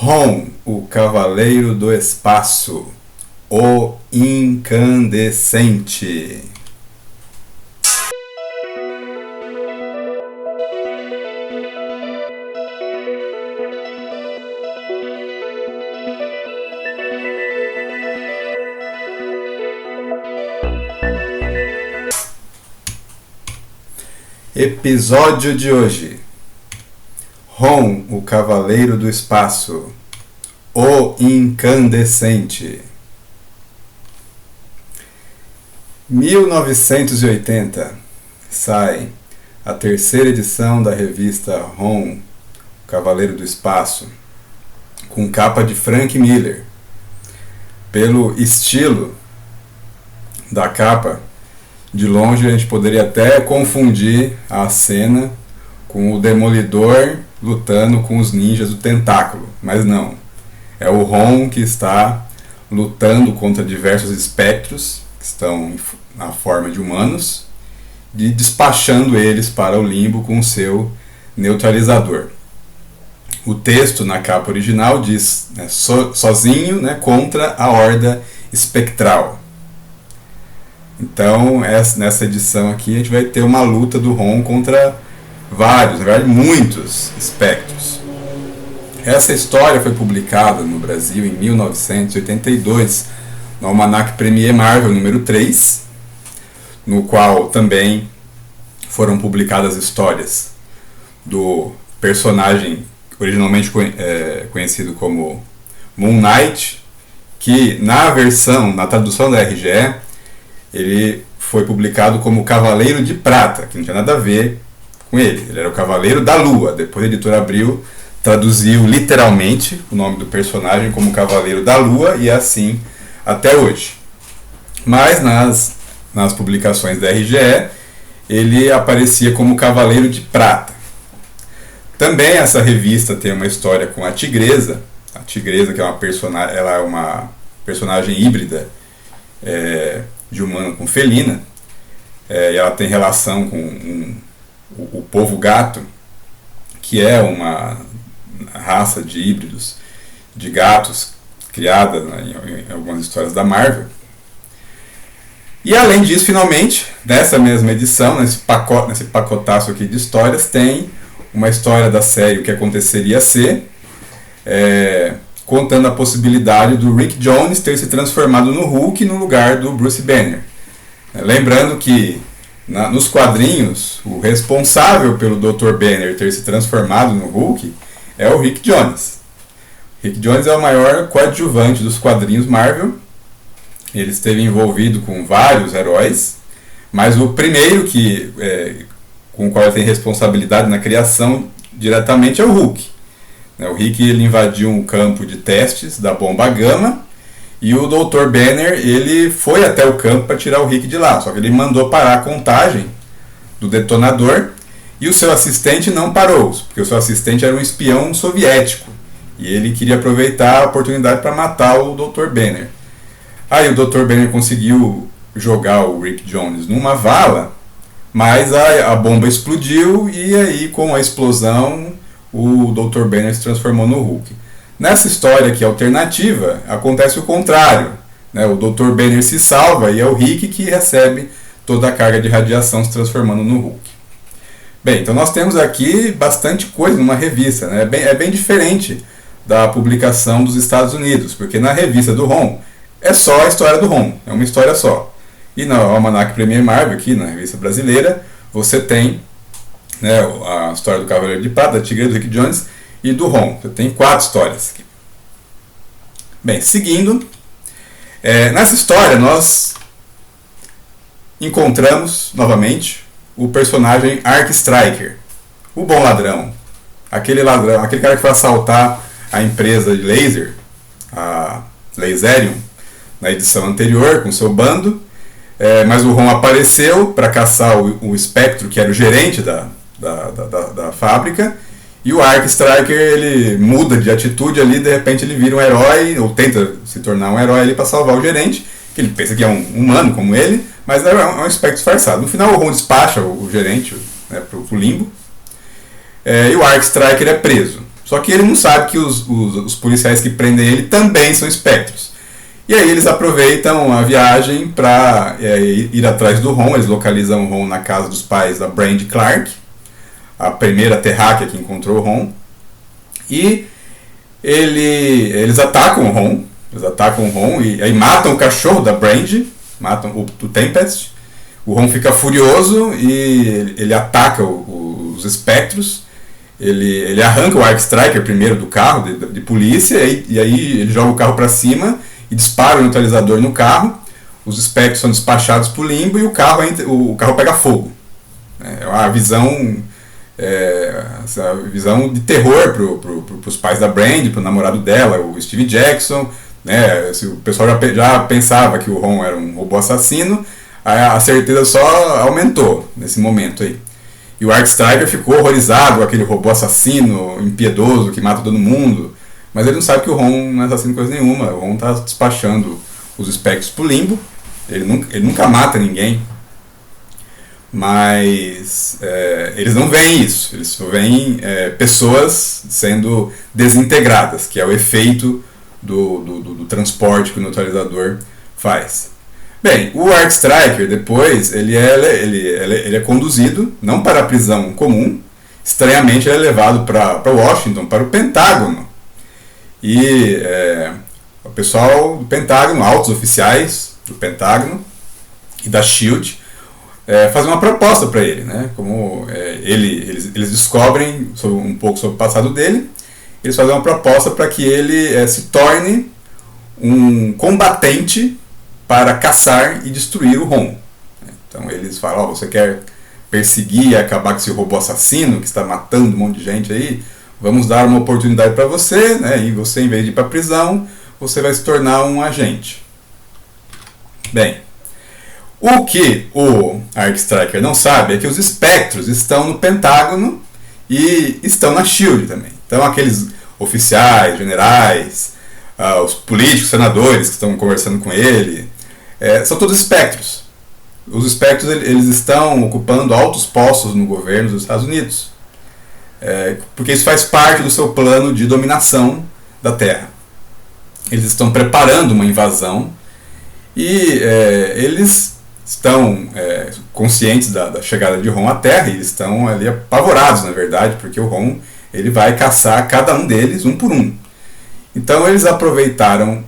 Ron, o Cavaleiro do Espaço, o Incandescente. Episódio de hoje: Ron, o Cavaleiro do Espaço, o Incandescente. 1980 sai a terceira edição da revista Ron, o Cavaleiro do Espaço, com capa de Frank Miller. Pelo estilo da capa, de longe a gente poderia até confundir a cena com o Demolidor lutando com os ninjas do Tentáculo, mas não. É o Ron que está lutando contra diversos espectros que estão na forma de humanos e despachando eles para o limbo com o seu neutralizador. O texto na capa original diz, sozinho, contra a Horda Espectral. Então, nessa edição aqui, a gente vai ter uma luta do Ron contra vários, na verdade, muitos espectros. Essa história foi publicada no Brasil em 1982, no Almanac Premier Marvel número 3, no qual também foram publicadas histórias do personagem originalmente conhecido como Moon Knight, que na tradução da RGE, ele foi publicado como Cavaleiro de Prata, que não tinha nada a ver com ele. Ele era o Cavaleiro da Lua. Depois a editora Abril traduziu literalmente o nome do personagem como Cavaleiro da Lua, e é assim até hoje. Mas nas publicações da RGE, ele aparecia como Cavaleiro de Prata. Também essa revista tem uma história com a Tigresa. A Tigresa, que é uma personagem híbrida, de humano com felina, e ela tem relação com o povo gato, que é uma raça de híbridos de gatos criada em algumas histórias da Marvel. E além disso, finalmente, nessa mesma edição, nesse pacotaço aqui de histórias, tem uma história da série O que Aconteceria Ser, contando a possibilidade do Rick Jones ter se transformado no Hulk no lugar do Bruce Banner. Lembrando que nos quadrinhos, o responsável pelo Dr. Banner ter se transformado no Hulk é o Rick Jones. Rick Jones é o maior coadjuvante dos quadrinhos Marvel. Ele esteve envolvido com vários heróis, mas o primeiro com o qual ele tem responsabilidade na criação diretamente é o Hulk. O Rick ele invadiu um campo de testes da bomba gama, e o Dr. Banner ele foi até o campo para tirar o Rick de lá, só que ele mandou parar a contagem do detonador, e o seu assistente não parou, porque o seu assistente era um espião soviético, e ele queria aproveitar a oportunidade para matar o Dr. Banner. Aí o Dr. Banner conseguiu jogar o Rick Jones numa vala, mas a bomba explodiu, e aí com a explosão o Dr. Banner se transformou no Hulk. Nessa história aqui alternativa, acontece o contrário. O Dr. Banner se salva e é o Rick que recebe toda a carga de radiação se transformando no Hulk. Bem, então nós temos aqui bastante coisa numa revista. É bem diferente da publicação dos Estados Unidos, porque na revista do Ron é só a história do Ron, é uma história só. E na Almanac Premier Marvel, aqui na revista brasileira, você tem a história do Cavaleiro de Prata, da Tigresa, do Rick Jones e do Ron. Você tem 4 histórias aqui. Bem, seguindo, nessa história nós encontramos novamente o personagem Arc Striker, o bom ladrão, aquele cara que foi assaltar a empresa de laser, a Laserium, na edição anterior com seu bando, mas o Ron apareceu para caçar o Espectro, que era o gerente da fábrica, e o Arc Striker ele muda de atitude ali, de repente ele vira um herói, ou tenta se tornar um herói ali para salvar o gerente, que ele pensa que é um humano como ele, mas é um Espectro disfarçado. No final o Ron despacha o gerente pro limbo, e o Arc Striker é preso. Só que ele não sabe que os policiais que prendem ele também são espectros. E aí eles aproveitam a viagem para ir atrás do Ron. Eles localizam o Ron na casa dos pais da Brandy Clark, a primeira terráquea que encontrou o Ron. E eles atacam o Ron. Eles atacam o Ron e aí matam o cachorro da Brandy, matam o Tempest. O Ron fica furioso e ele ataca os espectros. Ele arranca o Arc Striker primeiro do carro de polícia e aí ele joga o carro para cima e dispara o neutralizador no carro. Os espectros são despachados para o limbo e o carro pega fogo. É uma visão de terror para os pais da Brandy, para o namorado dela, o Steve Jackson. Né? Se o pessoal já pensava que o Ron era um robô assassino, a certeza só aumentou nesse momento aí. E o Arc Striker ficou horrorizado com aquele robô assassino, impiedoso, que mata todo mundo. Mas ele não sabe que o Ron não é assassino coisa nenhuma. O Ron está despachando os espectros pro limbo. Ele nunca mata ninguém. Mas eles não veem isso. Eles só veem pessoas sendo desintegradas, que é o efeito do transporte que o neutralizador faz. Bem, o Arc Striker depois ele é conduzido não para a prisão comum. Estranhamente ele é levado para Washington, para o Pentágono. E o pessoal do Pentágono, altos oficiais do Pentágono e da SHIELD, fazem uma proposta para ele, né? Como eles descobrem um pouco sobre o passado dele, eles fazem uma proposta para que ele se torne um combatente para caçar e destruir o Ron. Então eles falam, você quer perseguir e acabar com esse robô assassino que está matando um monte de gente aí? Vamos dar uma oportunidade para você, né? E você, em vez de ir para a prisão, você vai se tornar um agente. Bem, o que o Arc Striker não sabe é que os espectros estão no Pentágono e estão na SHIELD também. Então aqueles oficiais, generais, os políticos, senadores que estão conversando com ele, são todos espectros. Os espectros eles estão ocupando altos postos no governo dos Estados Unidos. Porque isso faz parte do seu plano de dominação da Terra. Eles estão preparando uma invasão e eles estão conscientes da chegada de Ron à Terra e eles estão ali apavorados, na verdade, porque o Ron ele vai caçar cada um deles um por um. Então eles aproveitaram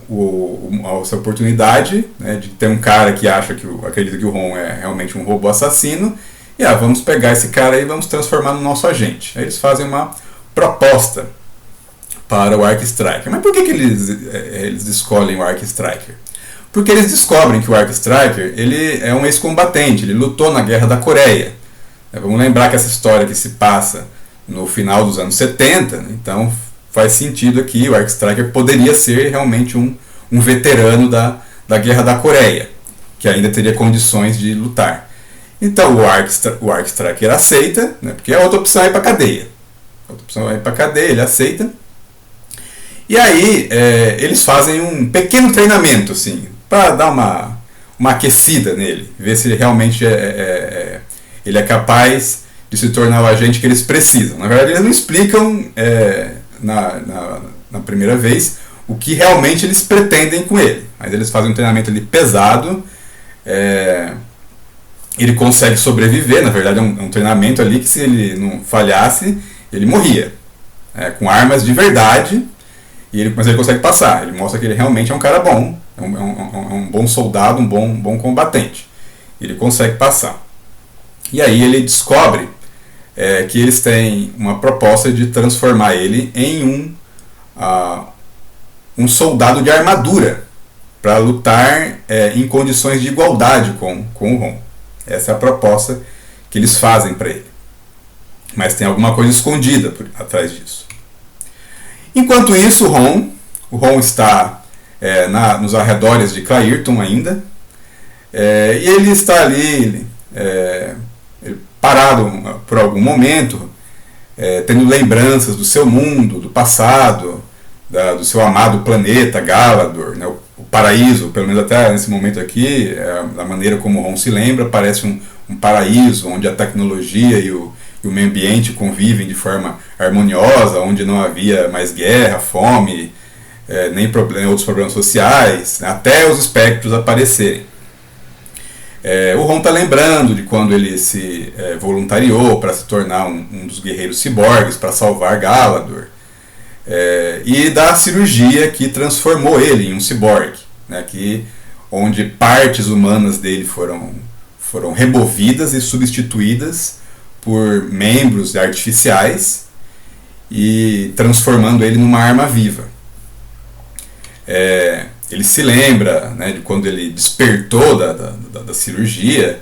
essa oportunidade, né, de ter um cara que acredita que o Ron é realmente um robô assassino e vamos pegar esse cara e vamos transformar no nosso agente. Aí eles fazem uma proposta para o Arc Striker. Mas por que eles escolhem o Arc Striker? Porque eles descobrem que o Arc Striker ele é um ex-combatente, ele lutou na Guerra da Coreia. Vamos lembrar que essa história que se passa no final dos anos 70, então faz sentido aqui, o Arc Striker poderia ser realmente um veterano da Guerra da Coreia, que ainda teria condições de lutar. Então o Arc Striker aceita, né, porque a outra opção é ir para a cadeia. Ele aceita. E aí eles fazem um pequeno treinamento, assim, para dar uma aquecida nele, ver se ele realmente ele é capaz de se tornar o agente que eles precisam. Na verdade, eles não explicam na primeira vez o que realmente eles pretendem com ele. Mas eles fazem um treinamento ali pesado. Ele consegue sobreviver. Na verdade, é um treinamento ali que, se ele não falhasse, ele morria. Com armas de verdade. Mas ele consegue passar. Ele mostra que ele realmente é um cara bom. É um bom soldado, um bom combatente. Ele consegue passar. E aí ele descobre que eles têm uma proposta de transformar ele em um soldado de armadura para lutar em condições de igualdade com o Ron. Essa é a proposta que eles fazem para ele. Mas tem alguma coisa escondida atrás disso. Enquanto isso, o Ron está nos arredores de Clairton ainda, e ele está ali parado por algum momento, tendo lembranças do seu mundo, do passado, do seu amado planeta Galador, né, o paraíso, pelo menos até nesse momento aqui, da maneira como o Ron se lembra, parece um paraíso onde a tecnologia e o e o meio ambiente convivem de forma harmoniosa, onde não havia mais guerra, fome, nem outros problemas sociais, até os espectros aparecerem. O Ron está lembrando de quando ele se voluntariou para se tornar um dos guerreiros ciborgues para salvar Galador, e da cirurgia que transformou ele em um ciborgue, né, onde partes humanas dele foram removidas e substituídas por membros artificiais e transformando ele numa arma viva. Ele se lembra, né, de quando ele despertou da cirurgia,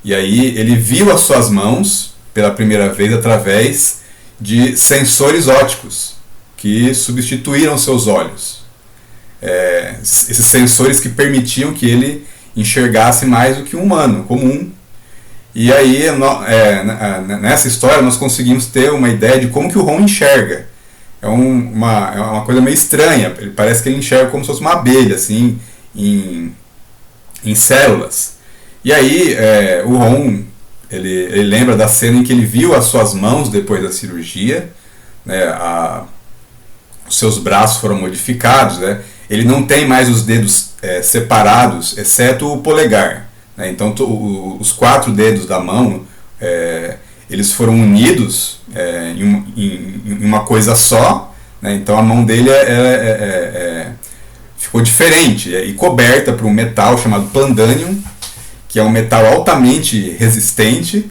e aí ele viu as suas mãos pela primeira vez através de sensores ópticos que substituíram seus olhos. Esses sensores que permitiam que ele enxergasse mais do que um humano comum. E aí, nessa história, nós conseguimos ter uma ideia de como que o Ron enxerga. É uma coisa meio estranha. Ele parece que ele enxerga como se fosse uma abelha, assim, em células. E aí, o Ron, ele lembra da cena em que ele viu as suas mãos depois da cirurgia, né, os seus braços foram modificados, né? Ele não tem mais os dedos separados, exceto o polegar, né? Então os 4 dedos da mão eles foram unidos em uma coisa só, né? Então a mão dele ficou diferente e coberta por um metal chamado Plandanium, que é um metal altamente resistente,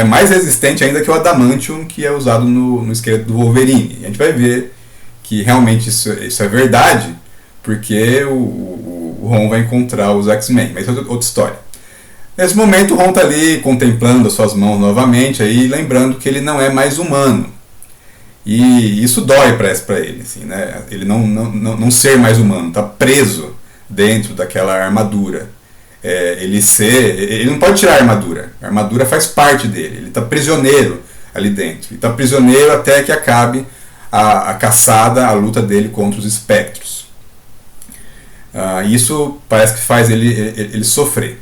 mais resistente ainda que o Adamantium, que é usado no esqueleto do Wolverine. E a gente vai ver que realmente isso é verdade, porque o Ron vai encontrar os X-Men, mas isso é outra história. Nesse momento o Ron está ali contemplando as suas mãos novamente, aí lembrando que ele não é mais humano. E isso dói para ele, assim, né? Ele não ser mais humano, está preso dentro daquela armadura. Ele não pode tirar a armadura faz parte dele, ele está prisioneiro ali dentro, ele está prisioneiro até que acabe a caçada, a luta dele contra os espectros. Isso parece que faz ele sofrer.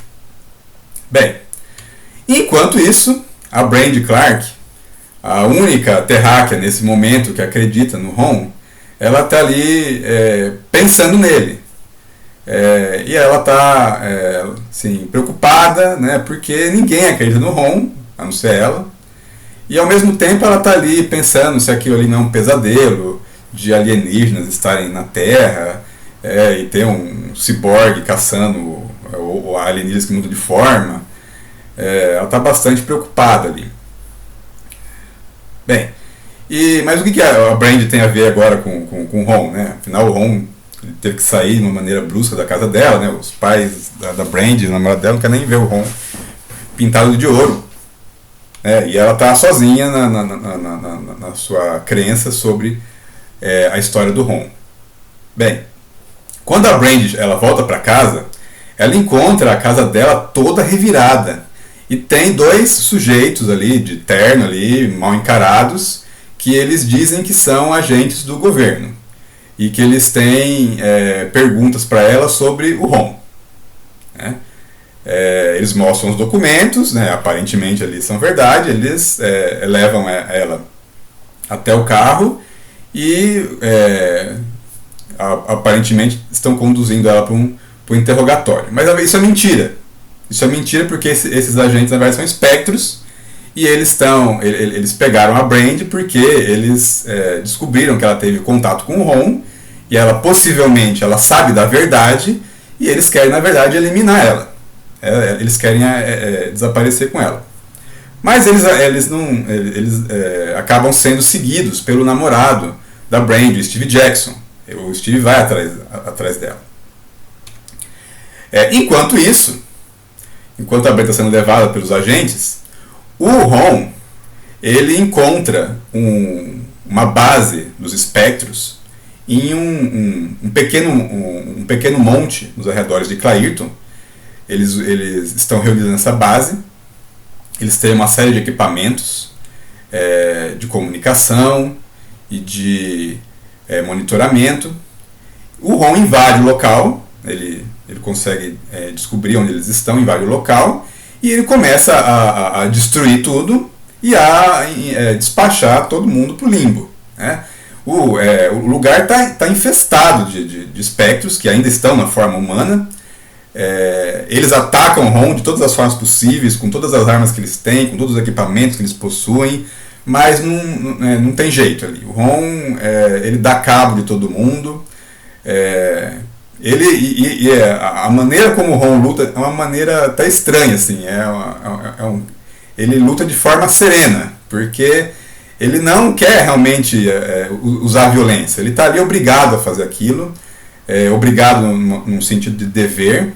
Bem, enquanto isso, a Brandi Clark, a única terráquea nesse momento que acredita no Ron, ela está ali pensando nele. E ela está assim, preocupada, né, porque ninguém acredita no Ron, a não ser ela. E ao mesmo tempo ela está ali pensando se aquilo ali não é um pesadelo de alienígenas estarem na Terra, e ter um ciborgue caçando ou alienígenas que mudam de forma. Ela está bastante preocupada ali. Bem, mas o que a Brandi tem a ver agora com o Ron, né? Afinal o Ron teve que sair de uma maneira brusca da casa dela, né? Os pais da Brandi, o namorado dela, não quer nem ver o Ron pintado de ouro. E ela está sozinha na sua crença sobre a história do Ron. Bem, quando a Brandi ela volta para casa, ela encontra a casa dela toda revirada. E tem 2 sujeitos ali, de terno ali, mal encarados, que eles dizem que são agentes do governo. E que eles têm perguntas para ela sobre o Ron. Né? Eles mostram os documentos, né, aparentemente ali são verdade, eles levam ela até o carro e aparentemente estão conduzindo ela para um interrogatório. Mas isso é mentira. Isso é mentira porque esses agentes na verdade são espectros e eles pegaram a Brandi porque eles descobriram que ela teve contato com o Ron e ela possivelmente ela sabe da verdade e eles querem na verdade eliminar ela. Eles querem desaparecer com ela. Mas eles acabam sendo seguidos pelo namorado da Brandi, o Steve Jackson. O Steve vai atrás dela. Enquanto a Brandi está sendo levada pelos agentes, o Ron ele encontra uma base dos espectros em um pequeno monte nos arredores de Clairton. Eles estão reunidos nessa base, eles têm uma série de equipamentos de comunicação e de monitoramento. O Ron invade o local, ele consegue descobrir onde eles estão, invade o local, e ele começa a destruir tudo e despachar todo mundo para o limbo. Né? O lugar está infestado de espectros que ainda estão na forma humana. Eles atacam o Ron de todas as formas possíveis, com todas as armas que eles têm, com todos os equipamentos que eles possuem, mas não tem jeito ali. O Ron ele dá cabo de todo mundo. A maneira como o Ron luta é uma maneira até estranha, assim. Ele luta de forma serena, porque ele não quer realmente usar a violência. Ele está ali obrigado a fazer aquilo, obrigado num sentido de dever,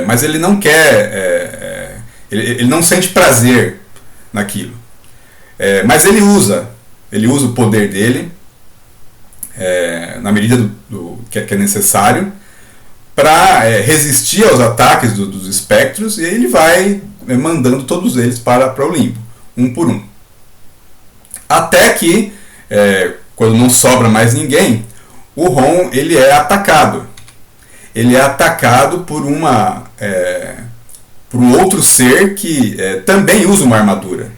mas ele não quer, ele não sente prazer naquilo. Mas ele usa o poder dele na medida do que é necessário para resistir aos ataques dos espectros, e ele vai mandando todos eles para o limbo, um por um. Até que, quando não sobra mais ninguém, o Ron ele é atacado. Ele é atacado por um outro ser que também usa uma armadura,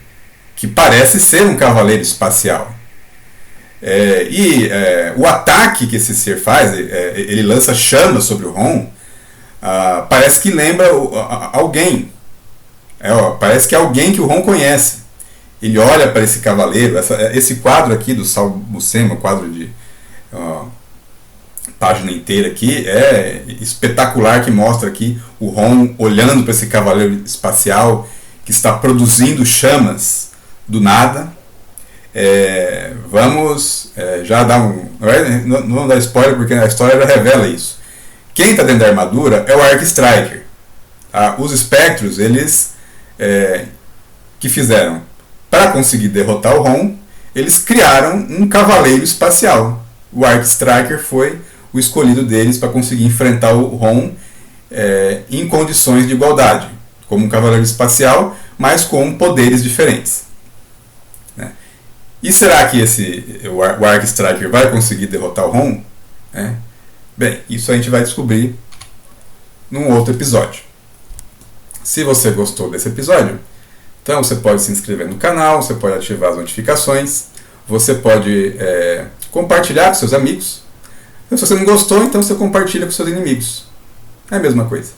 que parece ser um cavaleiro espacial. O ataque que esse ser faz, ele lança chamas sobre o Ron, parece que lembra alguém. Parece que é alguém que o Ron conhece. Ele olha para esse cavaleiro, esse quadro aqui do Saul Buscema, quadro de página inteira aqui, é espetacular, que mostra aqui o Ron olhando para esse cavaleiro espacial que está produzindo chamas do nada. Vamos já dar não vamos dar spoiler, porque a história já revela isso. Quem está dentro da armadura é o Arc Striker. Os espectros, eles que fizeram para conseguir derrotar o Ron, eles criaram um cavaleiro espacial. O Arc Striker foi o escolhido deles para conseguir enfrentar o Ron em condições de igualdade, como um cavaleiro espacial, mas com poderes diferentes. E será que o Arc Striker vai conseguir derrotar o Ron? Bem, isso a gente vai descobrir num outro episódio. Se você gostou desse episódio, então você pode se inscrever no canal, você pode ativar as notificações, você pode compartilhar com seus amigos. Se você não gostou, então você compartilha com seus inimigos. É a mesma coisa.